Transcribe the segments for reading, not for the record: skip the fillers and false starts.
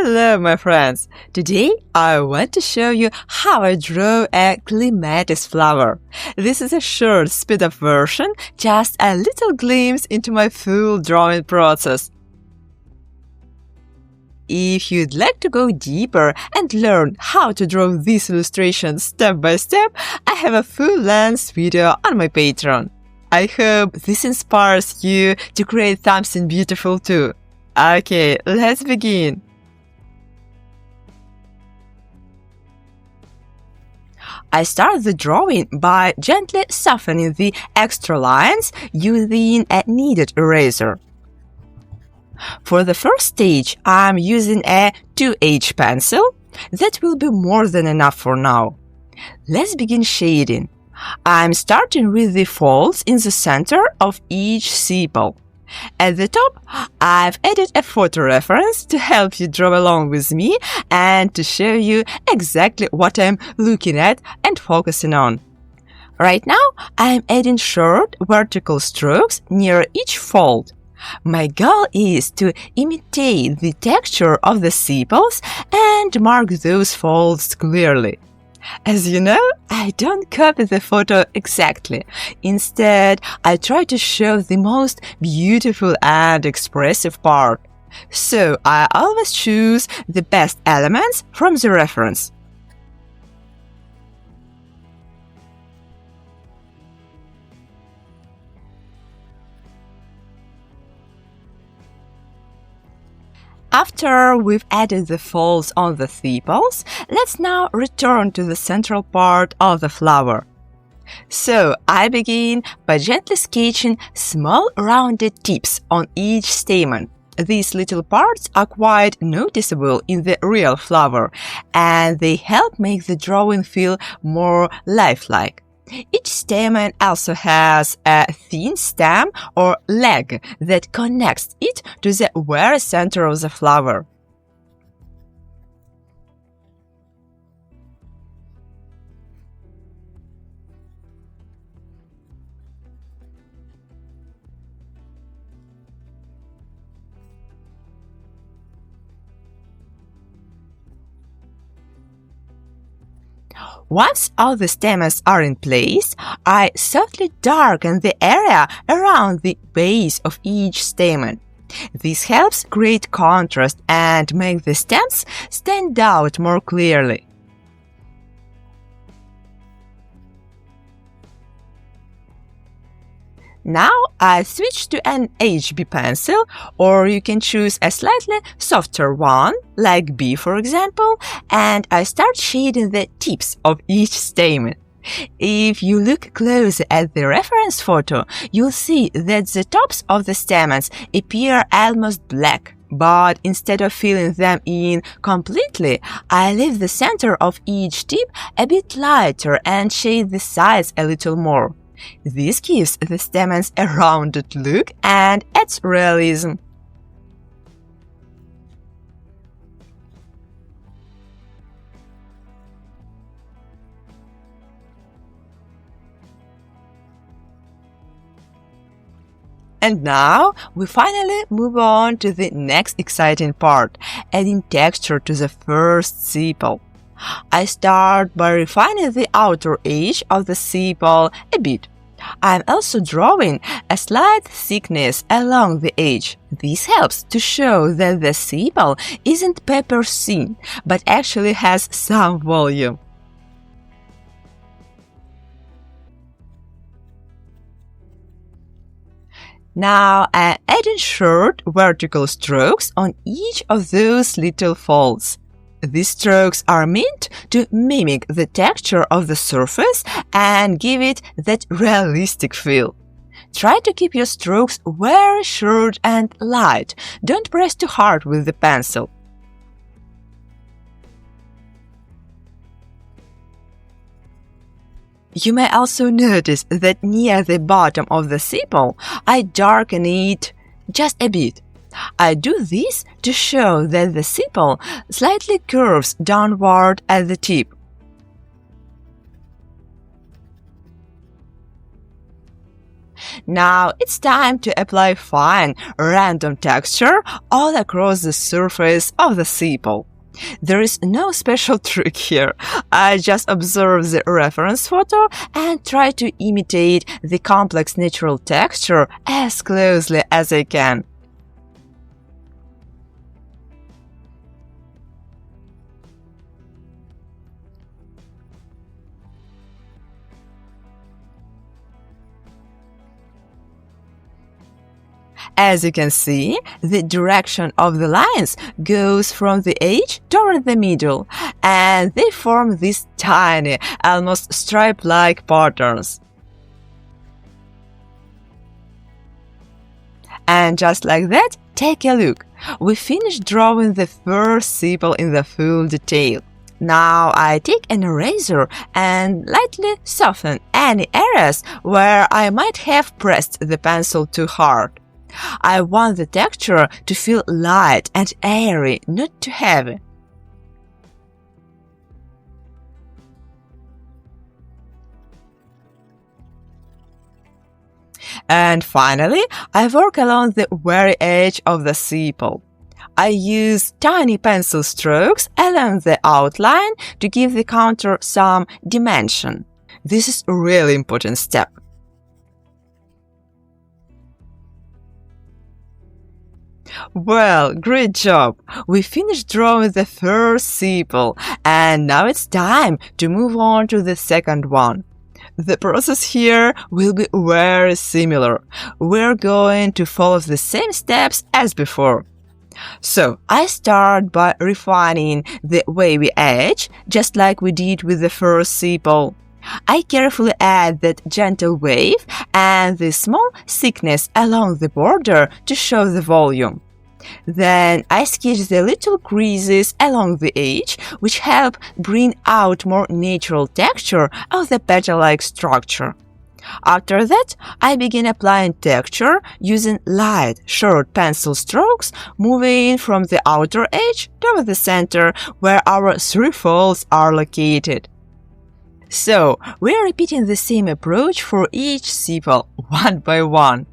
Hello, my friends! Today I want to show you how I draw a CLEMATIS flower. This is a short, speed-up version, just a little glimpse into my full drawing process. If you'd like to go deeper and learn how to draw this illustration step by step, I have a full-length video on my Patreon. I hope this inspires you to create something beautiful too. Okay, let's begin. I start the drawing by gently softening the extra lines using a kneaded eraser. For the first stage, I'm using a 2H pencil. That will be more than enough for now. Let's begin shading. I'm starting with the folds in the center of each sepal. At the top, I've added a photo reference to help you draw along with me and to show you exactly what I'm looking at and focusing on. Right now, I'm adding short vertical strokes near each fold. My goal is to imitate the texture of the sepals and mark those folds clearly. As you know, I don't copy the photo exactly. Instead, I try to show the most beautiful and expressive part. So I always choose the best elements from the reference. After we've added the folds on the sepals, let's now return to the central part of the flower. So I begin by gently sketching small rounded tips on each stamen. These little parts are quite noticeable in the real flower, and they help make the drawing feel more lifelike. Each stamen also has a thin stem or leg that connects it to the very center of the flower. Once all the stamens are in place, I softly darken the area around the base of each stamen. This helps create contrast and make the stems stand out more clearly. Now I switch to an HB pencil, or you can choose a slightly softer one, like B for example, and I start shading the tips of each stamen. If you look closely at the reference photo, you'll see that the tops of the stamens appear almost black. But instead of filling them in completely, I leave the center of each tip a bit lighter and shade the sides a little more. This gives the stamens a rounded look and adds realism. And now we finally move on to the next exciting part, adding texture to the first sepal. I start by refining the outer edge of the sepal a bit. I'm also drawing a slight thickness along the edge. This helps to show that the sepal isn't paper thin, but actually has some volume. Now I'm adding short vertical strokes on each of those little folds. These strokes are meant to mimic the texture of the surface and give it that realistic feel. Try to keep your strokes very short and light. Don't press too hard with the pencil. You may also notice that near the bottom of the sepal, I darken it just a bit. I do this to show that the sepal slightly curves downward at the tip. Now it's time to apply fine, random texture all across the surface of the sepal. There is no special trick here. I just observe the reference photo and try to imitate the complex natural texture as closely as I can. As you can see, the direction of the lines goes from the edge toward the middle, and they form these tiny, almost stripe-like patterns. And just like that, take a look. We finished drawing the first sepal in the full detail. Now I take an eraser and lightly soften any areas where I might have pressed the pencil too hard. I want the texture to feel light and airy, not too heavy. And finally, I work along the very edge of the sepal. I use tiny pencil strokes along the outline to give the contour some dimension. This is a really important step. Well, great job! We finished drawing the first sepal, and now it's time to move on to the second one. The process here will be very similar. We're going to follow the same steps as before. So, I start by refining the wavy edge, just like we did with the first sepal. I carefully add that gentle wave and the small thickness along the border to show the volume. Then I sketch the little creases along the edge, which help bring out more natural texture of the petal-like structure. After that, I begin applying texture using light, short pencil strokes, moving from the outer edge toward the center where our three folds are located. So, we are repeating the same approach for each sepal, one by one.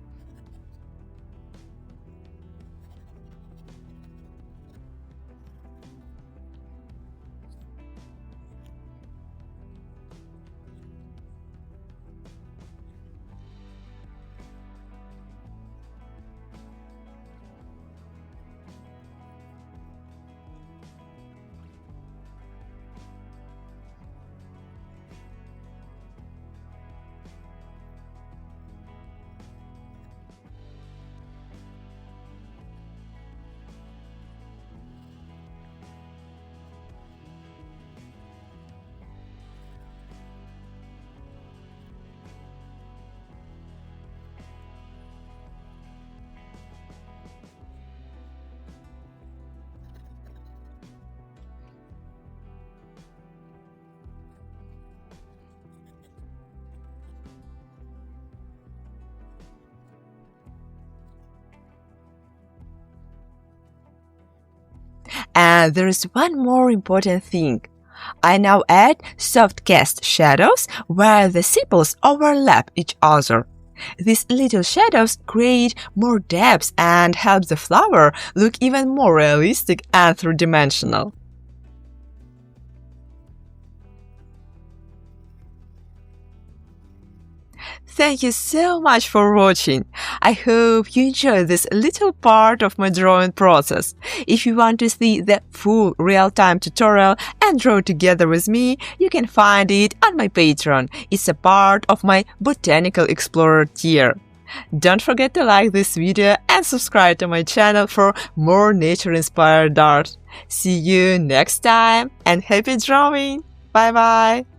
And there is one more important thing. I now add soft cast shadows where the sepals overlap each other. These little shadows create more depth and help the flower look even more realistic and three-dimensional. Thank you so much for watching. I hope you enjoyed this little part of my drawing process. If you want to see the full real-time tutorial and draw together with me, you can find it on my Patreon. It's a part of my Botanical Explorer tier. Don't forget to like this video and subscribe to my channel for more nature-inspired art. See you next time and happy drawing! Bye bye!